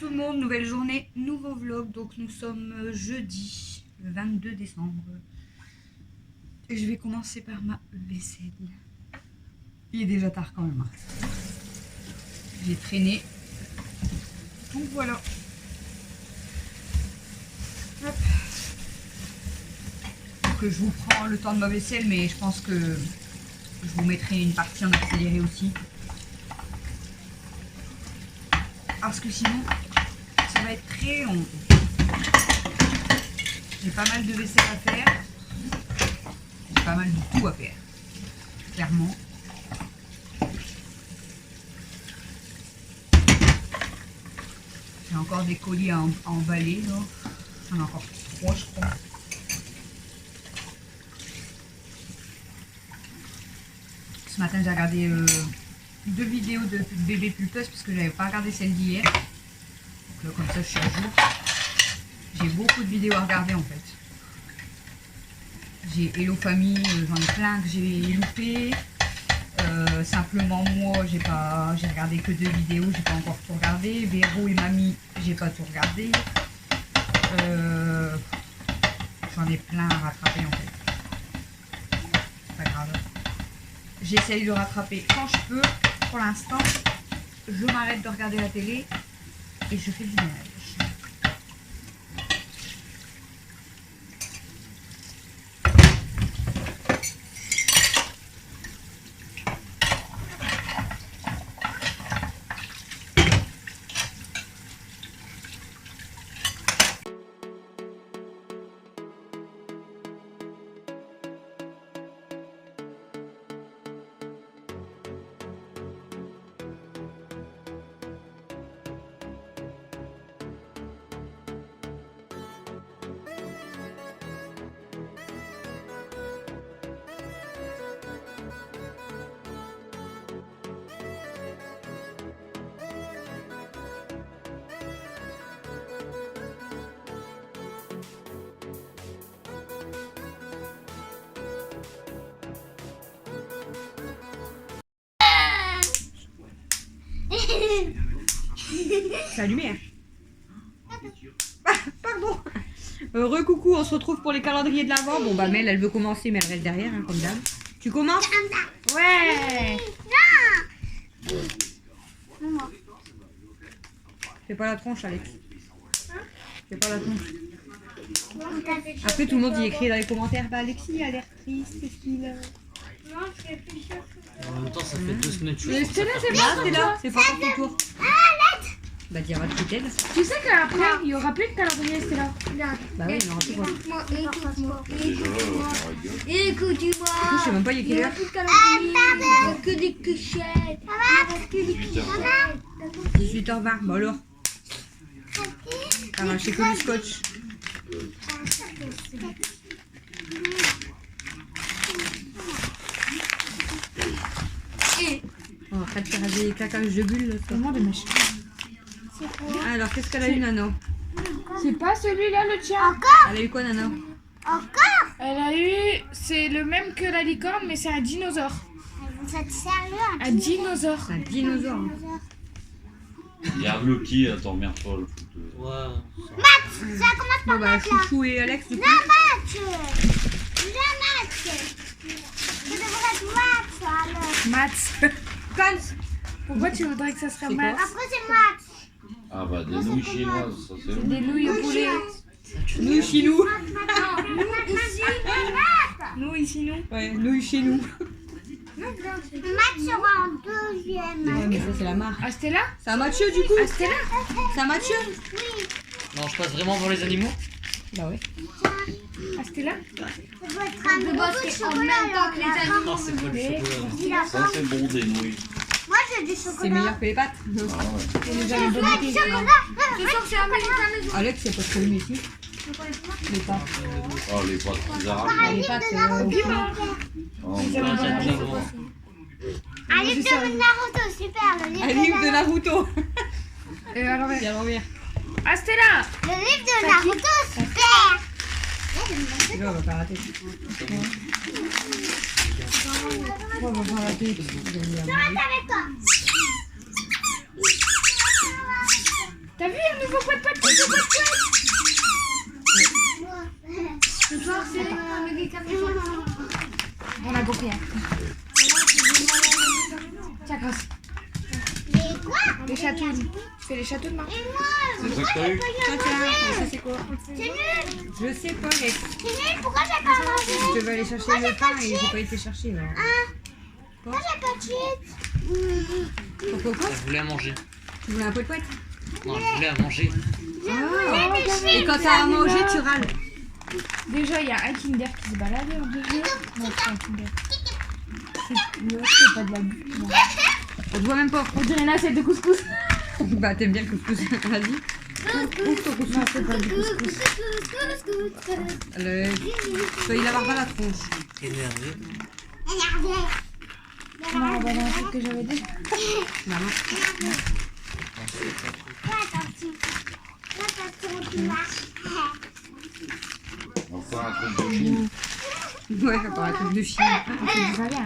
tout le monde, nouvelle journée, nouveau vlog. Donc nous sommes jeudi, le 22 décembre. Et je vais commencer par ma vaisselle. Il est déjà tard quand même. J'ai traîné. Donc voilà. Hop. Donc je vous prends le temps de ma vaisselle, mais je pense que je vous mettrai une partie en accéléré aussi. Parce que sinon, ça va être très long. J'ai pas mal de vaisselle à faire. J'ai pas mal de tout à faire. Clairement. J'ai encore des colis à emballer. J'en ai encore 3, je crois. Ce matin, j'ai regardé 2 vidéos de bébé pulpeuse parce que j'avais pas regardé celle d'hier. Donc là, comme ça, je suis à jour. J'ai beaucoup de vidéos à regarder en fait. J'ai Hello Famille, j'en ai plein que j'ai loupé. Simplement moi, j'ai regardé que 2 vidéos, j'ai pas encore tout regardé. Véro et Mamie, j'ai pas tout regardé. J'en ai plein à rattraper en fait. C'est pas grave. J'essaye de rattraper quand je peux. Pour l'instant, je m'arrête de regarder la télé et je fais du ménage. C'est allumé, hein. Pardon. Recoucou, on se retrouve pour les calendriers de l'Avent. Bon bah Mel, elle veut commencer, mais elle reste derrière, hein, comme d'hab. Tu commences? Ouais. Fais pas la tronche, Alex. Fais pas la tronche. Après tout le monde y écrit dans les commentaires, bah Alexis a l'air triste, qu'est-ce qu'il a? Non, je fais plus sûr. En même temps, ça fait 2 semaines que je suis. C'est là, c'est pas encore ton tour. Bah dis, regarde peut-être. Tu sais qu'après, il n'y aura plus de calendrier, c'est là. Bah oui, il y en aura plus. Écoute-moi, écoute-moi, écoute-moi. Je sais Écoute-moi. même pas il y a Il quelle n'y aura heure. plus de calendrier, il n'y aura que des couchettes. Il n'y aura que des couchettes. 18h20, bon alors. Arraché que du scotch. On va pas te faire des claquages de bulles. Là, Comment de mèche? alors, qu'est-ce qu'elle a eu, Nano? C'est pas celui-là le tien. Elle a eu quoi, Nano? Elle a eu, c'est le même que la licorne, mais c'est un dinosaure. Vous êtes sérieux? Un dinosaure. Un dinosaure. Garde le pied, attends, merde pas le foot. Ouais. Ça commence Bon, bah, Chouchou et Alex, du coup. Match. Ça devrait être match alors. Maths. Cons. Pourquoi tu voudrais que ça serait C'est quoi? maths? Après c'est match. Ah bah des nouilles chinoises, ça c'est bon. Des nouilles au poulet. Nous, chez nous. Nous, ici, nous. Ouais, nous, chez nous. Match sera en deuxième. Ouais, mais ça, c'est la marque. Ah, c'était là? C'est un Mathieu, du coup? Ah, c'était là? C'est un Mathieu? Non, je passe vraiment pour les animaux. Bah ouais. Ah, c'était là? Ça doit être un nouveau de chocolat. Non, c'est pas le chocolat. Il a Ça c'est bon des nouilles. Moi j'ai du C'est chocolat. meilleur que les pâtes. Ah ouais. Et les Je amis veux du bonités. chocolat. Je sens que c'est américain. Alex, c'est pas trop aimé ici. Les pâtes. Oh les pâtes qu'ils arrachent. Bah, les pâtes, au fond. Oh, c'est bien bon. Un livre de Naruto, super. Le livre Un livre de Naruto. Et à l'envers. Et à l'envers. Ah, c'était là! Le livre de Naruto, super. Là, on va pas rater. On va pas rater. Je reste avec toi. T'as vu un nouveau poète. Ce soir, c'est le décapité. On a compris. Tiens, Grace. Mais quoi? Les chatounes. Tu fais les chatounes, Marc? Et moi, C'est ça que t'as eu? Tiens, ça c'est quoi? c'est nul. Je sais pas, Lex. C'est nul. Pourquoi j'ai pas mangé? Je devais aller chercher le pain et j'ai pas été chercher. Alors. Pourquoi j'ai pas de chips? Pourquoi? Elle voulait à manger. Tu voulais un peu de poète? Non, elle voulait à manger. Et quand t'as à manger, tu râles. Déjà, il y a un Kinder qui se balade en deuxième. Non, c'est un Kinder. C'est pas de la bouffe. Non. On te voit même pas. On dirait une assiette de couscous. Bah, t'aimes bien le couscous. Vas-y. Ouvre ton couscous. Non, c'est pas du couscous. Toi, il avoir pas la tronche. Énervé. Non, on va dans un truc que j'avais dit. Maman. Attention, tu vois. Encore un truc de Chine. Ouais, encore un truc de chien. C'est déjà bien.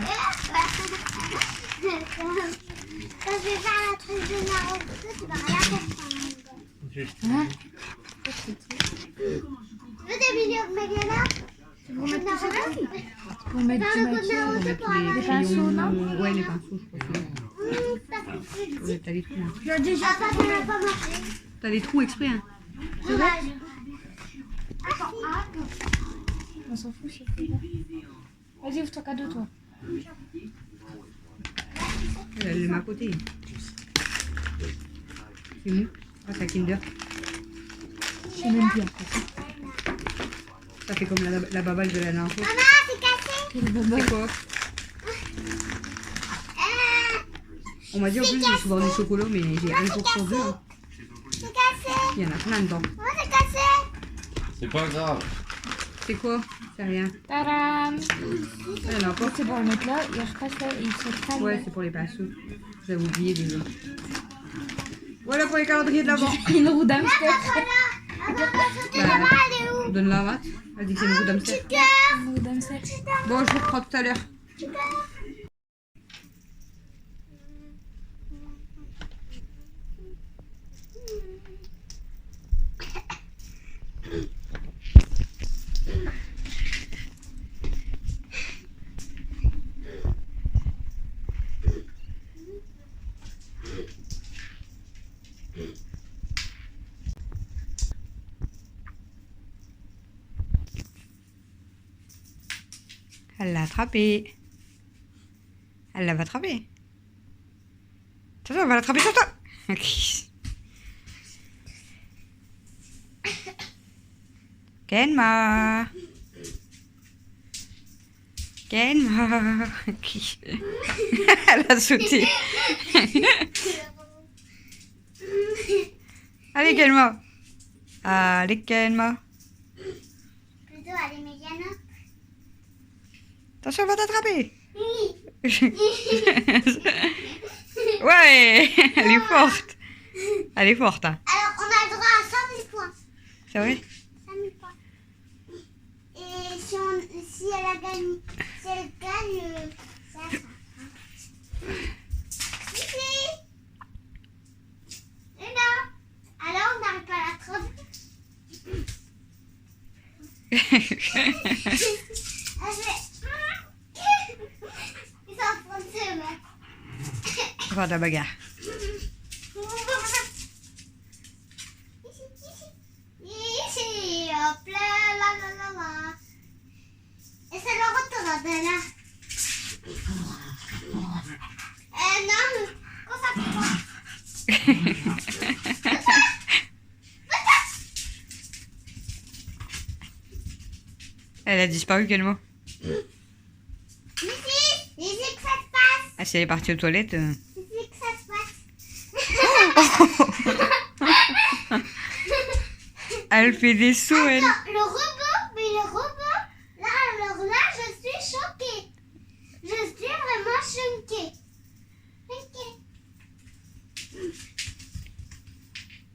Quand je vais faire la truc de Naruto, tu vas rien comprendre. Hein? Tu veux des millions de mégalas? Pour mettre tout ça Naruto? Pour mettre du Dans le maquillage. Naruto pour avoir Les pinceaux, non? Ouais, les pinceaux, je crois. ça fait plus. Ouais, t'as les trous. Hein. J'ai déjà Ah, ça n'a pas marché. T'as les trous exprès. Hein. Dommage. On s'en fout, c'est plus Vas-y, ouvre ton cadeau, toi. Elle le met à côté. C'est mou. Ah, c'est un Kinder. Je sais même bien. Ça fait comme la baballe de la dernière fois. Maman, c'est cassé. C'est quoi? On m'a dit en plus j'ai souvent du chocolat, mais j'ai rien pour sur deux. Hein. C'est cassé. Il y en a plein dedans. Maman, c'est cassé. C'est pas grave. C'est quoi? C'est rien. Tadam! Ah, il y en a encore. C'est bon, le mettre là, il repasse là et il se calme. Ouais, c'est pour les pinceaux. J'avais oublié déjà. Voilà pour les calendriers de l'avant. Une roue d'hamster. Attends, maman, elle est où? Donne la maths. Elle dit que c'est une roue d'hamster. Une roue d'hamster. Bon, je vous reprends tout à l'heure. Elle l'a attrapé. Elle l'a attrapé. Attention, elle va l'attraper sur toi. Kenma. Kenma. Elle a sauté. Allez, Kenma. Allez, Kenma. Plutôt, elle est médiane. Attention, elle va t'attraper. Oui. Ouais, elle est forte. Elle est forte, hein. Alors, on a le droit à 100 000 points. C'est vrai? 100 000 points. Et si elle a gagné, si elle gagne, c'est à ça. Ici. Et là. Alors, on n'arrive pas à la trouver. Elle fait... Ils sont en train de se battre. On va de la bagarre. Ici, hop là, là, là, là, là. Et c'est le retour de là. Non, comment ça fait quoi? Elle a disparu, quel mot? Ici que ça se passe. Ah, si elle est partie aux toilettes. Ici que ça se passe. Elle fait des sauts, elle. Attends, le robot, là, alors là, je suis choquée. Je suis vraiment choquée.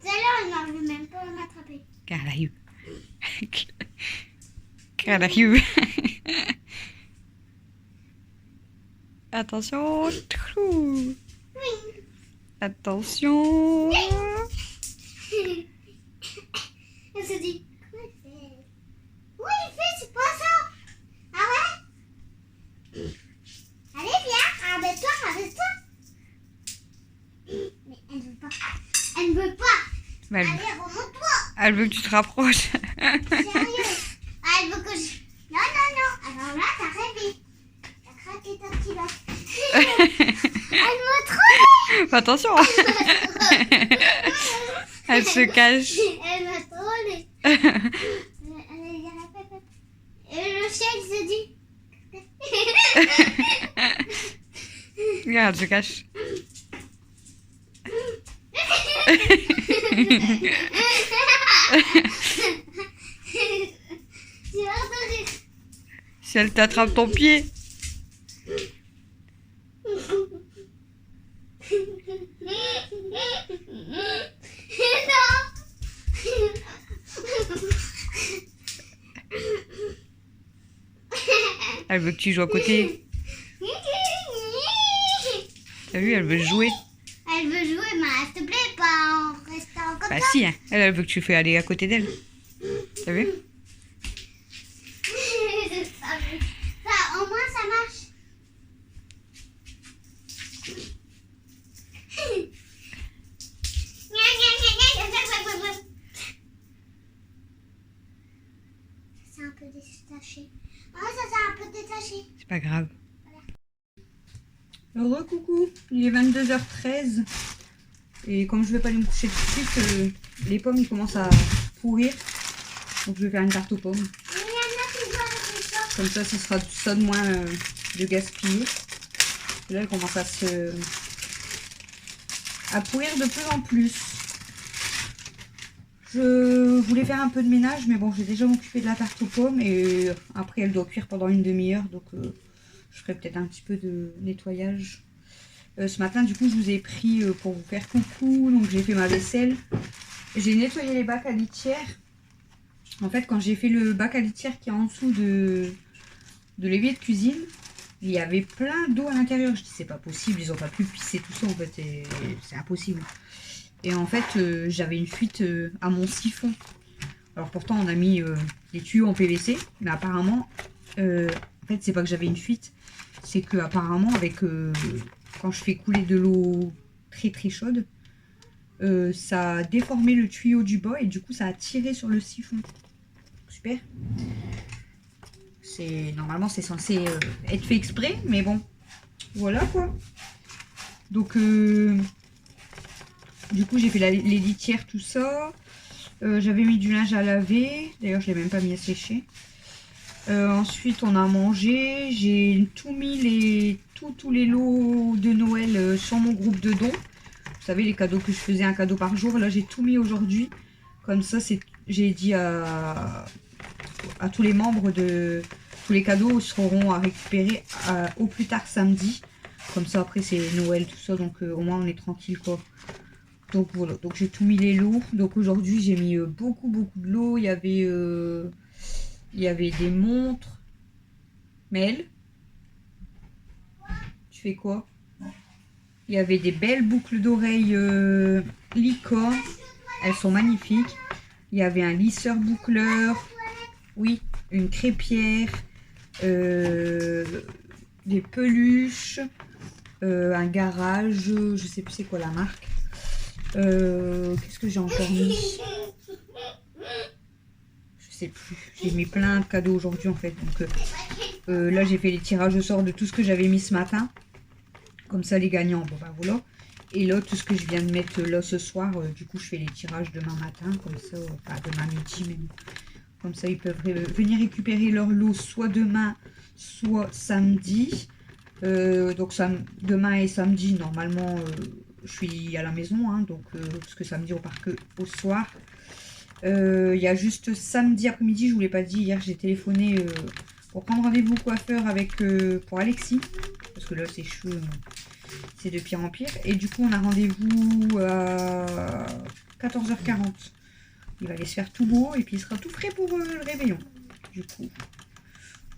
Celle-là, on n'arrive même pas à m'attraper. Car la you. Car la you. Attention. Trou. Oui. Attention. Elle se dit, comment il fait? Oui, il fait, c'est pas ça. Ah ouais? Allez, viens, arrête-toi, arrête-toi. Mais elle veut pas. Elle veut pas. Bah, Allez, remonte-toi. elle veut que tu te rapproches. Sérieux. Ah, elle veut que je... Non, non, non. Alors là, t'as rêvé. T'as craqué ta culotte. Elle m'a trop... Attention. Elle se cache. Elle m'a trollé. Et le chien il se dit. Regarde, elle se cache. Tu vas entendre. Si elle t'attrape ton pied. Elle veut que tu joues à côté. T'as vu, elle veut jouer. Elle veut jouer, mais s'il te plaît, pas en restant comme Bah ça. si, hein. Elle veut que tu fais aller à côté d'elle. T'as vu? Ça, au moins, ça marche. C'est un peu détaché. Oh, ça s'est un peu détaché. C'est pas grave. Coucou, il est 22h13 et comme je vais pas aller me coucher tout de suite, les pommes ils commencent à pourrir, donc je vais faire une tarte aux pommes. Il y en a qui jouent avec les choses. Comme ça, ce sera ça de moins de gaspiller. Et là, elle commence à pourrir de plus en plus. Je voulais faire un peu de ménage, mais bon, j'ai déjà m'occupé de la tarte aux pommes et après elle doit cuire pendant une demi-heure, donc je ferai peut-être un petit peu de nettoyage. Ce matin, du coup, je vous ai pris pour vous faire coucou, donc j'ai fait ma vaisselle. J'ai nettoyé les bacs à litière. En fait, quand j'ai fait le bac à litière qui est en dessous de l'évier de cuisine, il y avait plein d'eau à l'intérieur. Je dis, c'est pas possible, ils ont pas pu pisser tout ça, en fait, c'est impossible. Et en fait, j'avais une fuite à mon siphon. Alors pourtant, on a mis des tuyaux en PVC, mais apparemment, en fait, c'est pas que j'avais une fuite, c'est que apparemment, avec quand je fais couler de l'eau très très chaude, ça a déformé le tuyau du bas et du coup, ça a tiré sur le siphon. Super. Normalement, c'est censé être fait exprès, mais bon, voilà quoi. Donc, du coup, j'ai fait les litières, tout ça. J'avais mis du linge à laver. D'ailleurs, je ne l'ai même pas mis à sécher. Ensuite, on a mangé. J'ai tout mis tous les lots de Noël sur mon groupe de dons. Vous savez, les cadeaux que je faisais, un cadeau par jour. Là, j'ai tout mis aujourd'hui. Comme ça, j'ai dit à tous les membres de... Tous les cadeaux seront à récupérer au plus tard samedi. Comme ça, après, c'est Noël, tout ça. Donc, au moins, on est tranquille, quoi. Donc, voilà. Donc, j'ai tout mis les lots. Donc, aujourd'hui, j'ai mis beaucoup de lots. Il y avait des montres. Mel, tu fais quoi? Il y avait des belles boucles d'oreilles licorne. Elles sont magnifiques. Il y avait un lisseur boucleur. Oui, une crêpière. Des peluches. Un garage. Je sais plus c'est quoi la marque. Qu'est-ce que j'ai encore mis? Je sais plus. J'ai mis plein de cadeaux aujourd'hui en fait. Donc là j'ai fait les tirages au sort de tout ce que j'avais mis ce matin. Comme ça les gagnants, bon ben voilà. Et là tout ce que je viens de mettre là ce soir, du coup je fais les tirages demain matin. Comme ça, enfin demain midi même. Comme ça ils peuvent venir récupérer leur lot soit demain, soit samedi. Donc demain et samedi normalement je suis à la maison. Hein, donc, parce que samedi on part que au soir. Il y a juste samedi après-midi, je vous l'ai pas dit, hier j'ai téléphoné pour prendre rendez-vous coiffeur pour Alexis, parce que là ses cheveux c'est de pire en pire, et du coup on a rendez-vous à 14h40. Il va aller se faire tout beau et puis il sera tout frais pour le réveillon. Du coup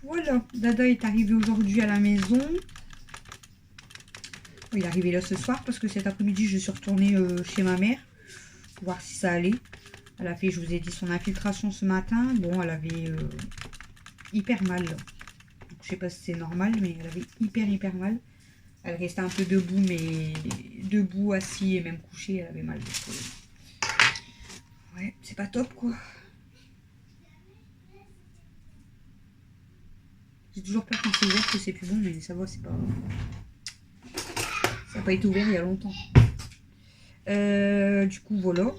voilà, Dada est arrivé aujourd'hui à la maison. Il est arrivé là ce soir parce que cet après-midi je suis retournée chez ma mère. pour voir si ça allait. Elle a fait, je vous ai dit, son infiltration ce matin. Bon, elle avait hyper mal. Donc, je sais pas si c'est normal, mais elle avait hyper mal. Elle restait un peu debout, mais debout, assis et même couché, elle avait mal. Donc, ouais, c'est pas top quoi. J'ai toujours peur quand c'est ouvert que c'est plus bon, mais ça va, c'est pas... Ça n'a pas été ouvert il y a longtemps. Du coup, voilà.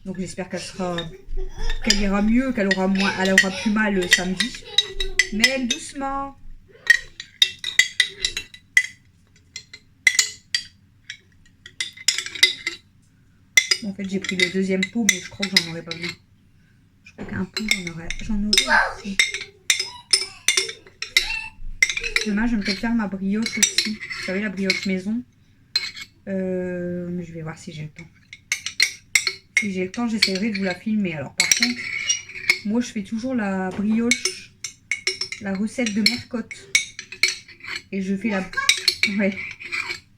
Donc j'espère qu'elle ira mieux, qu'elle aura moins, elle aura plus mal samedi. Mais doucement. Bon, en fait, j'ai pris le deuxième pot, mais je crois que j'en aurais pas vu. Je crois qu'un pot, j'en aurais aussi. Demain, je vais peut-être faire ma brioche aussi. Vous savez, la brioche maison. Mais je vais voir si j'ai le temps. Si j'ai le temps, j'essaierai de vous la filmer. Alors, par contre, moi, je fais toujours la brioche, la recette de Mercotte. Et je fais la... Ouais.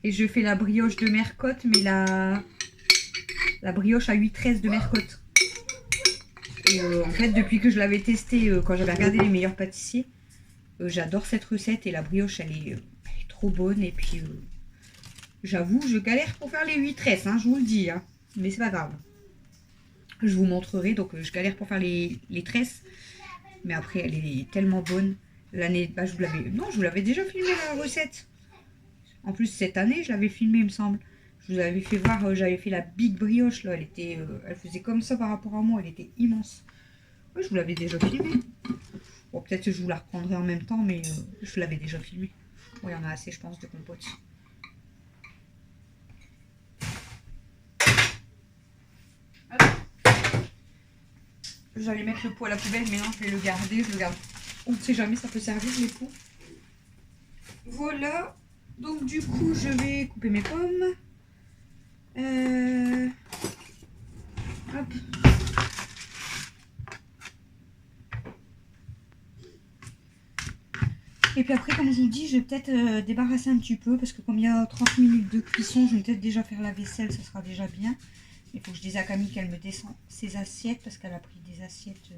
Et je fais la brioche de Mercotte, mais la brioche à 8,13 de Mercotte. Et en fait, depuis que je l'avais testée, quand j'avais regardé les meilleurs pâtissiers, j'adore cette recette et la brioche, elle est trop bonne. Et puis, j'avoue, je galère pour faire les 8,13, hein, je vous le dis. Hein. Mais c'est pas grave. Je vous montrerai. Donc, je galère pour faire les tresses. Mais après, elle est tellement bonne. L'année, bah, je vous l'avais déjà filmé la recette. En plus, cette année, je l'avais filmé, il me semble. Je vous avais fait voir, j'avais fait la big brioche. Là, elle faisait comme ça par rapport à moi. Elle était immense. Ouais, je vous l'avais déjà filmé. Bon, peut-être que je vous la reprendrai en même temps, mais je l'avais déjà filmé. Bon, il y en a assez, je pense, de compote. J'allais mettre le pot à la poubelle, mais non, je vais le garder. Je le garde. On ne sait jamais, ça peut servir les pots. Voilà. Donc, du coup, je vais couper mes pommes. Hop. Et puis après, comme je vous dis, je vais peut-être débarrasser un petit peu. Parce que comme il y a 30 minutes de cuisson, je vais peut-être déjà faire la vaisselle. Ça sera déjà bien. Il faut que je dise à Camille qu'elle me descend ses assiettes. Parce qu'elle a pris des assiettes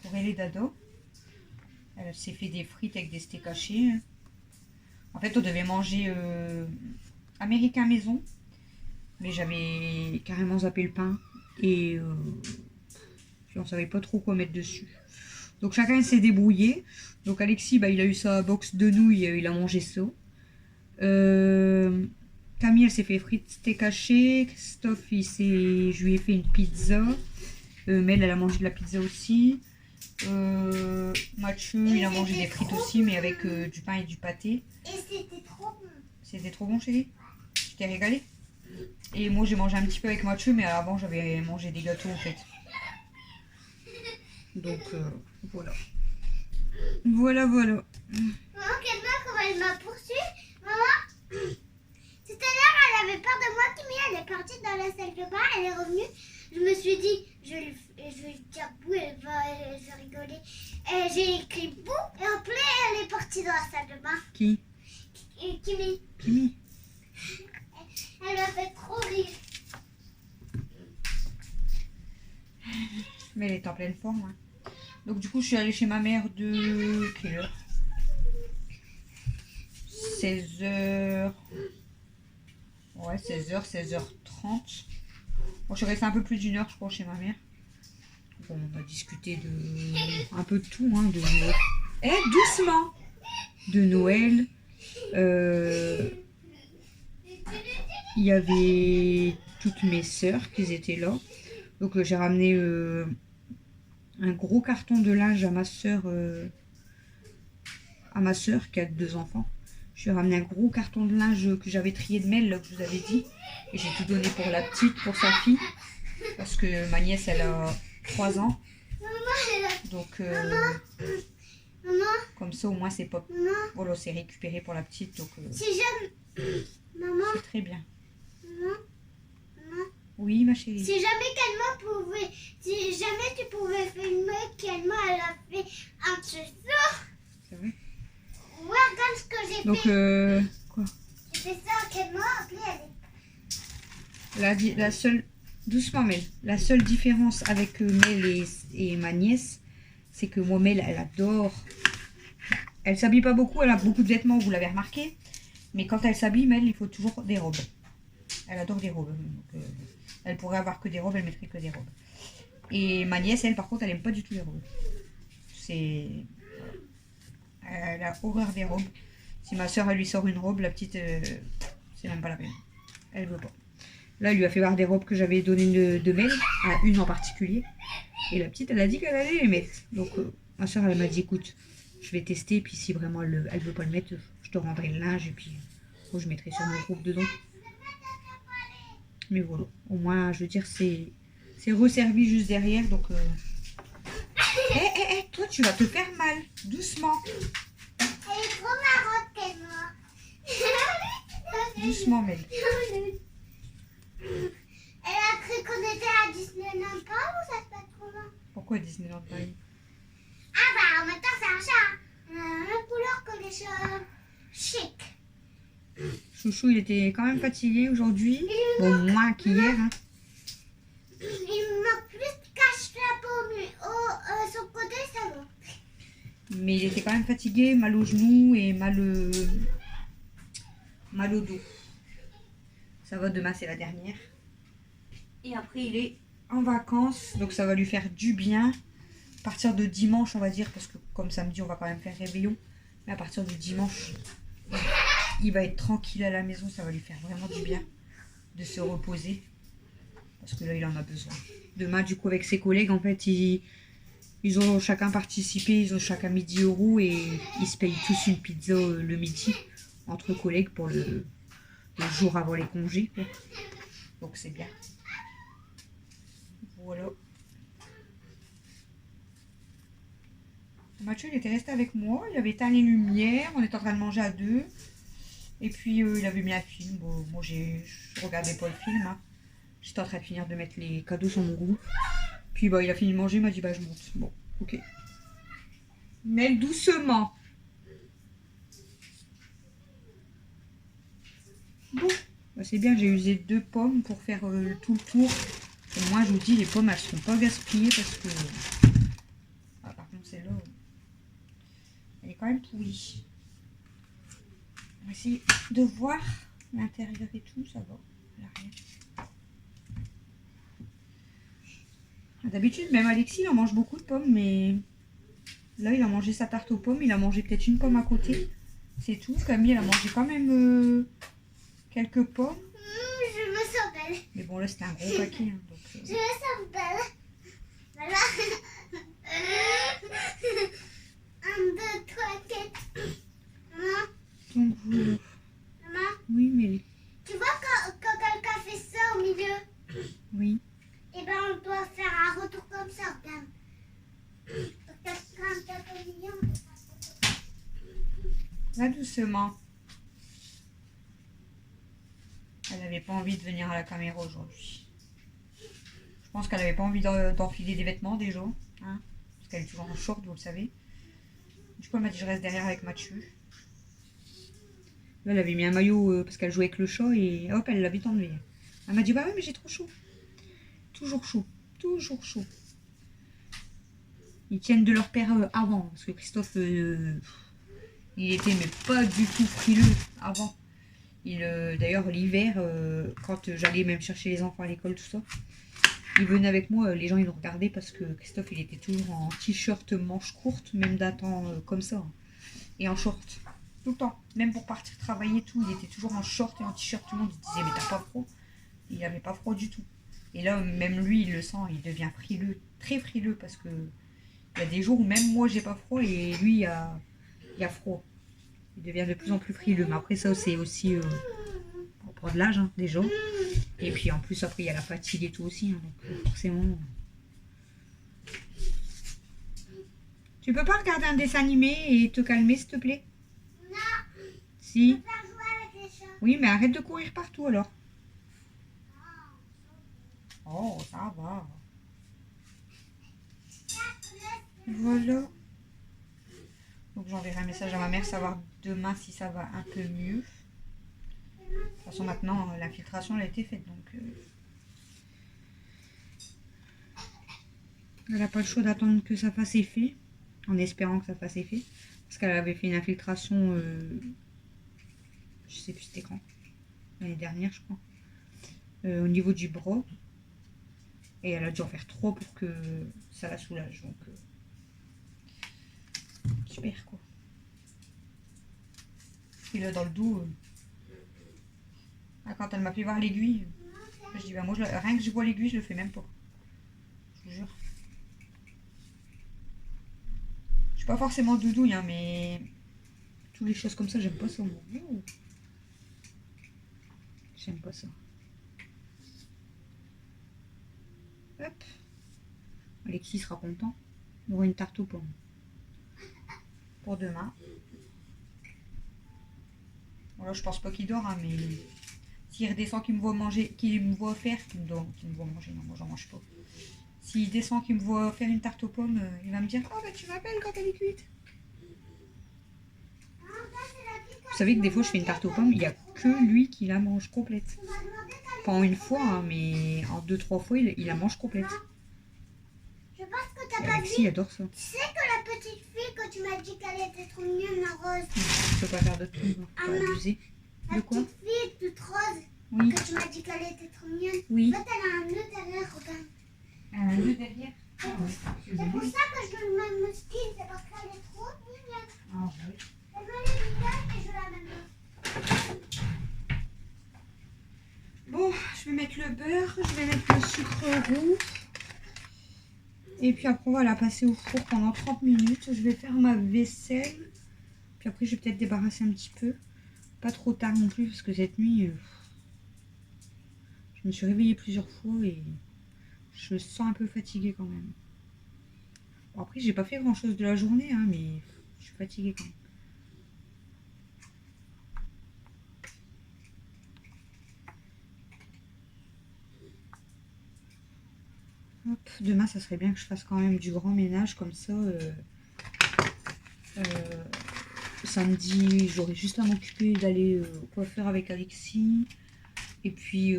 pour elle et Dado. Elle s'est fait des frites avec des steaks hachés. En fait, on devait manger américain maison. Mais j'avais carrément zappé le pain. Et puis on savait pas trop quoi mettre dessus. Donc chacun s'est débrouillé. Donc Alexis, bah, il a eu sa box de nouilles. Il a mangé ça. Camille, elle s'est fait frites steak haché. Christophe, je lui ai fait une pizza. Mel, elle a mangé de la pizza aussi. Mathieu, il a mangé des frites aussi, mais avec du pain et du pâté. Et c'était trop bon. C'était trop bon, chérie? Tu t'es régalé? Et moi, j'ai mangé un petit peu avec Mathieu, mais avant, j'avais mangé des gâteaux, en fait. Donc, voilà. Voilà. Maman, Kelma, comment elle m'a poursuivi? Maman, tout à l'heure, elle avait peur de moi, Kimi, elle est partie dans la salle de bain, elle est revenue. Je me suis dit, je vais lui dire bouh, elle va rigoler. Et j'ai écrit bouh, et après, elle est partie dans la salle de bain. Qui? Kimi. Kimi. Elle m'a fait trop rire. Mais elle est en pleine forme. Hein. Donc, du coup, je suis allée chez ma mère de... Quelle heure? 16h. Ouais, 16h, 16h30. Bon, je suis restée un peu plus d'une heure, je crois, chez ma mère. Bon, on a discuté de... un peu de tout, hein. Doucement! De Noël. Il y avait toutes mes sœurs qui étaient là. Donc j'ai ramené un gros carton de linge à ma sœur qui a 2 enfants. Je lui ai ramené un gros carton de linge que j'avais trié de Mel, là, que je vous avais dit. Et j'ai tout donné pour la petite, pour sa fille. Parce que ma nièce, elle a 3 ans. Donc Maman, comme ça, au moins, c'est pas... maman, Voilà, c'est récupéré pour la petite. Donc si jamais... Maman, c'est très bien. maman, maman. Oui, ma chérie. Si jamais tu pouvais filmer Kelma, elle a fait un tuto. C'est vrai. Ouais, regarde ce que j'ai Donc, fait. quoi? J'ai fait ça à Kelma, après elle est... La seule Doucement, Mel. La seule différence avec Mel et ma nièce, c'est que moi, Mel, elle adore. Elle s'habille pas beaucoup, elle a beaucoup de vêtements, vous l'avez remarqué. Mais quand elle s'habille, Mel, il faut toujours des robes. Elle adore des robes. Donc, elle pourrait avoir que des robes, elle mettrait que des robes. Et ma nièce, elle, par contre, elle aime pas du tout les robes. C'est... Elle a horreur des robes. Si ma soeur, elle lui sort une robe, la petite, c'est même pas la peine. Elle veut pas. Là, elle lui a fait voir des robes que j'avais données de Mel, à une en particulier. Et la petite, elle a dit qu'elle allait les mettre. Donc, ma soeur, elle m'a dit, écoute, je vais tester. Puis si vraiment elle veut pas le mettre, je te rendrai le linge. Et puis, je mettrai sur mon groupe dedans. Mais voilà. Au moins, je veux dire, c'est resservi juste derrière. Donc, toi, tu vas te faire mal. Doucement. Elle est trop marrante qu'elle moi. Doucement, Mel. Elle a cru qu'on était à Disneyland Paris ou ça se passe comment? Pourquoi Disneyland Paris? Ah bah en même temps c'est un chat. Même couleur que les chats chic. Chouchou, il était quand même fatigué aujourd'hui. Bon, moins qu'hier. Hein. Il me manque plus cache-chapeau sur le côté, ça va. Mais il était quand même fatigué, mal aux genoux et mal au dos. Ça va, demain c'est la dernière. Et après il est en vacances, donc ça va lui faire du bien. À partir de dimanche, on va dire, parce que comme samedi on va quand même faire réveillon. Mais à partir de dimanche, il va être tranquille à la maison, ça va lui faire vraiment du bien de se reposer. Parce que là il en a besoin. Demain du coup avec ses collègues, en fait, ils ont chacun participé, ils ont chacun mis 10 € et ils se payent tous une pizza le midi entre collègues pour le jour avant les congés. Quoi. Donc c'est bien. Voilà. Mathieu, il était resté avec moi, il avait éteint les lumières, on était en train de manger à deux. Et puis il avait mis un film. Bon, moi je regardais pas le film. Hein. J'étais en train de finir de mettre les cadeaux sur mon groupe. Puis bah, il a fini de manger, il m'a dit bah je monte. Bon, ok. Mais doucement. Bon, bah, c'est bien, j'ai usé 2 pommes pour faire tout le tour. Et moi je vous dis, les pommes elles seront pas gaspillées parce que... Ah, par contre celle-là, elle est quand même pourrie. On va essayer de voir l'intérieur et tout, ça va. L'arrière. D'habitude, même Alexis, il en mange beaucoup de pommes, mais là, il a mangé sa tarte aux pommes. Il a mangé peut-être une pomme à côté. C'est tout. Camille, elle a mangé quand même quelques pommes. Je me sens belle. Mais bon, là, c'était un gros paquet. Hein, donc, Je me sens belle. Voilà. 1, 2, 3, 4. Maman, donc voilà. maman, Oui, mais... tu vois quand quelqu'un fait ça au milieu, Oui. et ben on doit faire un retour comme ça, regarde. Pour quelqu'un qui a pas mignon. Là, doucement. Elle n'avait pas envie de venir à la caméra aujourd'hui. Je pense qu'elle n'avait pas envie d'enfiler des vêtements déjà. Hein, parce qu'elle est toujours en short, vous le savez. Du coup, elle m'a dit je reste derrière avec Mathieu. Là, elle avait mis un maillot parce qu'elle jouait avec le chat et hop, elle l'a vite enlevé. Elle m'a dit bah oui, mais j'ai trop chaud. Toujours chaud. Toujours chaud. Ils tiennent de leur père avant. Parce que Christophe, il était mais pas du tout frileux avant. D'ailleurs, l'hiver, quand j'allais même chercher les enfants à l'école, tout ça, il venait avec moi, les gens ils nous regardaient parce que Christophe il était toujours en t-shirt manche courte, même d'un temps comme ça, hein, et en short, tout le temps, même pour partir travailler tout, il était toujours en short et en t-shirt, tout le monde il disait mais t'as pas froid, il n'avait pas froid du tout, et là même lui il le sent, il devient frileux, très frileux parce que il y a des jours où même moi j'ai pas froid et lui il a froid, il devient de plus en plus frileux, mais après ça c'est aussi pour prendre l'âge hein, déjà. Et puis en plus après il y a la fatigue et tout aussi, hein, donc forcément. Tu peux pas regarder un dessin animé et te calmer s'il te plaît? Non, Si. je vais faire jouer avec les chats. Oui mais arrête de courir partout alors. Oh ça va. Voilà. Donc j'enverrai un message à ma mère savoir demain si ça va un peu mieux. De toute façon maintenant l'infiltration elle a été faite donc Elle n'a pas le choix d'attendre que ça fasse effet, en espérant que ça fasse effet. Parce qu'elle avait fait une infiltration, je sais plus c'était quand, l'année dernière je crois, au niveau du bras. Et elle a dû en faire 3 pour que ça la soulage. Donc, super quoi. Et là dans le dos, quand elle m'a fait voir l'aiguille, je dis bah moi rien que je vois l'aiguille je le fais même pas. Je vous jure. Je suis pas forcément doudouille hein, mais toutes les choses comme ça j'aime pas ça moi. J'aime pas ça. Hop. Alexis sera content. On aura une tarte aux pommes pour demain. Bon, là, je pense pas qu'il dort, hein, mais s'il redescend, qu'il me voit manger, qu'il me voit faire, qu'il me voit manger, non, moi j'en mange pas. S'il descend, qu'il me voit faire une tarte aux pommes, il va me dire oh bah tu m'appelles quand elle est cuite. Vous savez que des fois je fais une tarte aux pommes, il n'y a que lui qui la mange complète. Pas en une fois, hein, mais en 2-3 fois il la mange complète. Je pense que t'as pas Alexis vu. adore ça. Tu sais que la petite fille que tu m'as dit qu'elle était trop mignonne, la rose. Je peux pas faire de tout, hein, faut pas abuser. La De quoi? petite fille toute rose Oui. que tu m'as dit qu'elle était trop mignonne. Oui. En fait, elle a un nœud derrière, regarde. Un nœud derrière. C'est pour ça que je me style, c'est parce qu'elle est trop mignonne. Ah, oui. Elle me les mignonne et je la mets là. Bon, je vais mettre le beurre, je vais mettre le sucre roux. Et puis après, on va la passer au four pendant 30 minutes. Je vais faire ma vaisselle. Puis après, je vais peut-être débarrasser un petit peu. Pas trop tard non plus, parce que cette nuit, je me suis réveillée plusieurs fois et je me sens un peu fatiguée quand même. Bon, après, j'ai pas fait grand-chose de la journée, hein, mais je suis fatiguée quand même. Hop, demain, ça serait bien que je fasse quand même du grand ménage comme ça. Samedi, j'aurai juste à m'occuper d'aller au coiffeur avec Alexis. Et puis,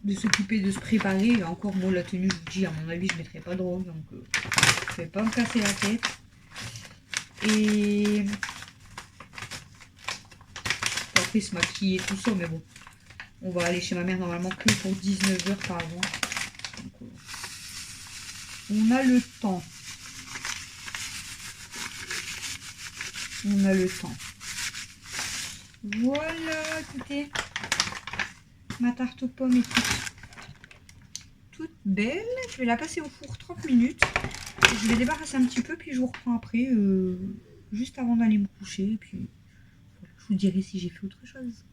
de s'occuper de se préparer. Et encore, moi, la tenue, je vous dis, à mon avis, je ne mettrai pas de robe. Donc, je vais pas me casser la tête. Et après, se maquiller et tout ça. Mais bon, on va aller chez ma mère normalement que pour 19 h par mois. Donc, on a le temps. On a le temps. Voilà, écoutez. Ma tarte aux pommes est toute belle. Je vais la passer au four 30 minutes. Je vais débarrasser un petit peu, puis je vous reprends après, juste avant d'aller me coucher. Et puis, voilà, je vous dirai si j'ai fait autre chose.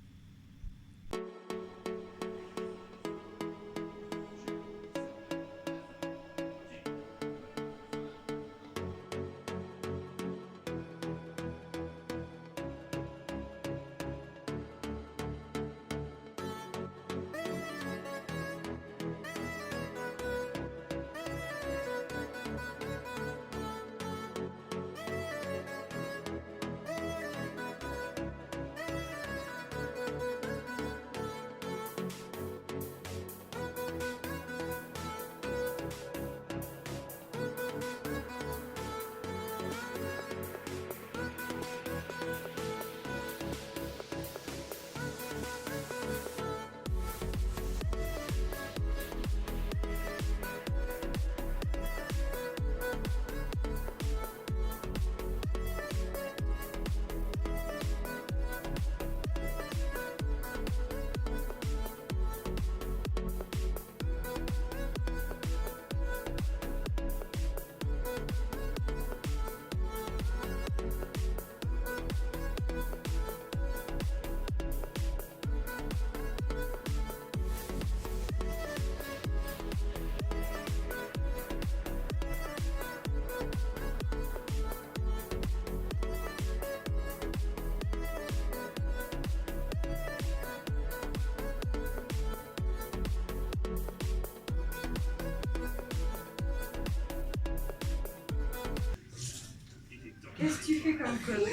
Qu'est-ce que tu fais comme connerie?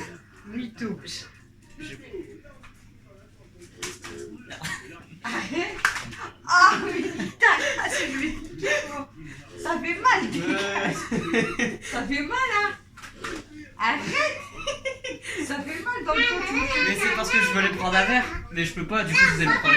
Mytho. Arrête. Ah mais putain, je vais te piquer, moi. Ça fait mal. Ça fait mal, hein. Arrête. Ça fait mal dans le dos. Mais c'est parce que je veux les prendre à verre. Mais je peux pas, du coup je vais les prendre.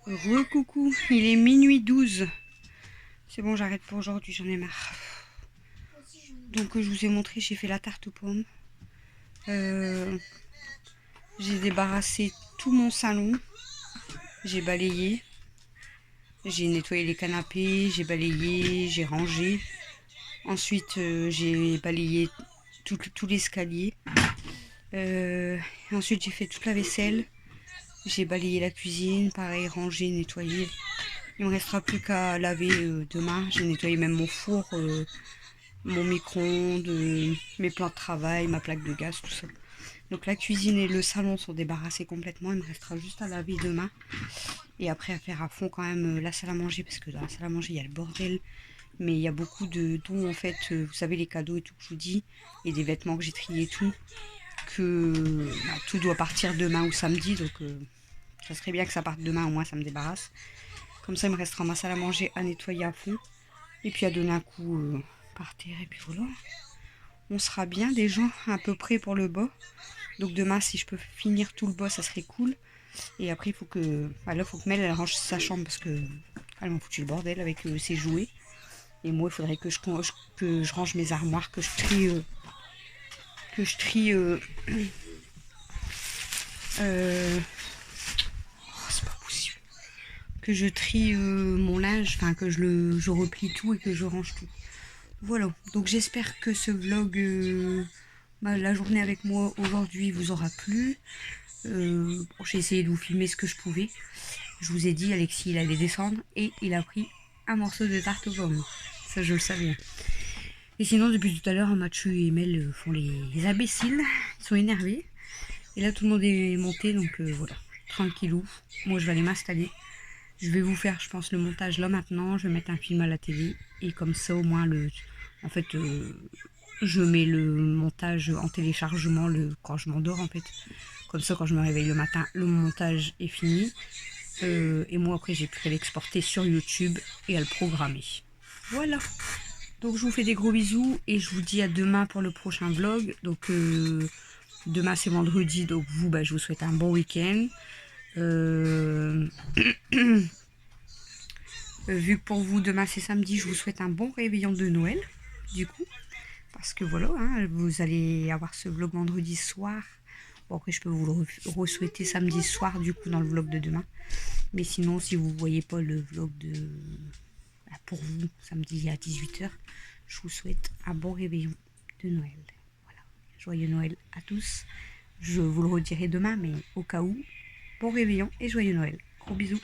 Recoucou, il est minuit 12. C'est bon, j'arrête pour aujourd'hui, j'en ai marre. Donc je vous ai montré, j'ai fait la tarte aux pommes. J'ai débarrassé tout mon salon. J'ai balayé. J'ai nettoyé les canapés, j'ai balayé, j'ai rangé. Ensuite, j'ai balayé tout l'escalier. Ensuite, j'ai fait toute la vaisselle. J'ai balayé la cuisine, pareil, rangé, nettoyé. Il me restera plus qu'à laver demain. J'ai nettoyé même mon four, mon micro-ondes, mes plans de travail, ma plaque de gaz, tout ça. Donc la cuisine et le salon sont débarrassés complètement. Il me restera juste à laver demain. Et après à faire à fond quand même la salle à manger, parce que dans la salle à manger il y a le bordel. Mais il y a beaucoup de dons en fait, vous savez les cadeaux et tout que je vous dis, et des vêtements que j'ai triés et tout, que tout doit partir demain ou samedi, donc ça serait bien que ça parte demain, au moins ça me débarrasse. Comme ça il me restera ma salle à manger à nettoyer à fond, et puis à donner un coup par terre, et puis voilà. On sera bien des gens à peu près pour le bas. Donc demain si je peux finir tout le bas ça serait cool. Et après il faut que, là faut que Mel elle range sa chambre parce que elle m'a foutu le bordel avec ses jouets. Et moi il faudrait que je range mes armoires, que je trie c'est pas possible. Que je trie mon linge, enfin que je replie tout et que je range tout. Voilà, donc j'espère que ce vlog, la journée avec moi aujourd'hui vous aura plu. J'ai essayé de vous filmer ce que je pouvais. Je vous ai dit, Alexis il allait descendre et il a pris un morceau de tarte aux pommes. Ça je le savais. Et sinon depuis tout à l'heure, Mathieu et Mel font les imbéciles. Ils sont énervés. Et là tout le monde est monté, donc voilà, tranquillou. Moi je vais aller m'installer. Je vais vous faire je pense le montage là maintenant. Je vais mettre un film à la télé. Et comme ça au moins en fait je mets le montage en téléchargement quand je m'endors en fait. Comme ça quand je me réveille le matin, le montage est fini. Et moi après j'ai plus qu'à l'exporter sur YouTube et à le programmer. Voilà. Donc je vous fais des gros bisous et je vous dis à demain pour le prochain vlog. Donc demain c'est vendredi, donc vous, je vous souhaite un bon week-end. Vu que pour vous demain c'est samedi, je vous souhaite un bon réveillon de Noël, du coup. Parce que voilà, hein, vous allez avoir ce vlog vendredi soir. Bon, après je peux vous le re-souhaiter samedi soir, du coup, dans le vlog de demain. Mais sinon, si vous ne voyez pas le vlog de pour vous, samedi à 18 h, je vous souhaite un bon réveillon de Noël. Voilà. Joyeux Noël à tous. Je vous le redirai demain, mais au cas où, bon réveillon et joyeux Noël. Gros bisous.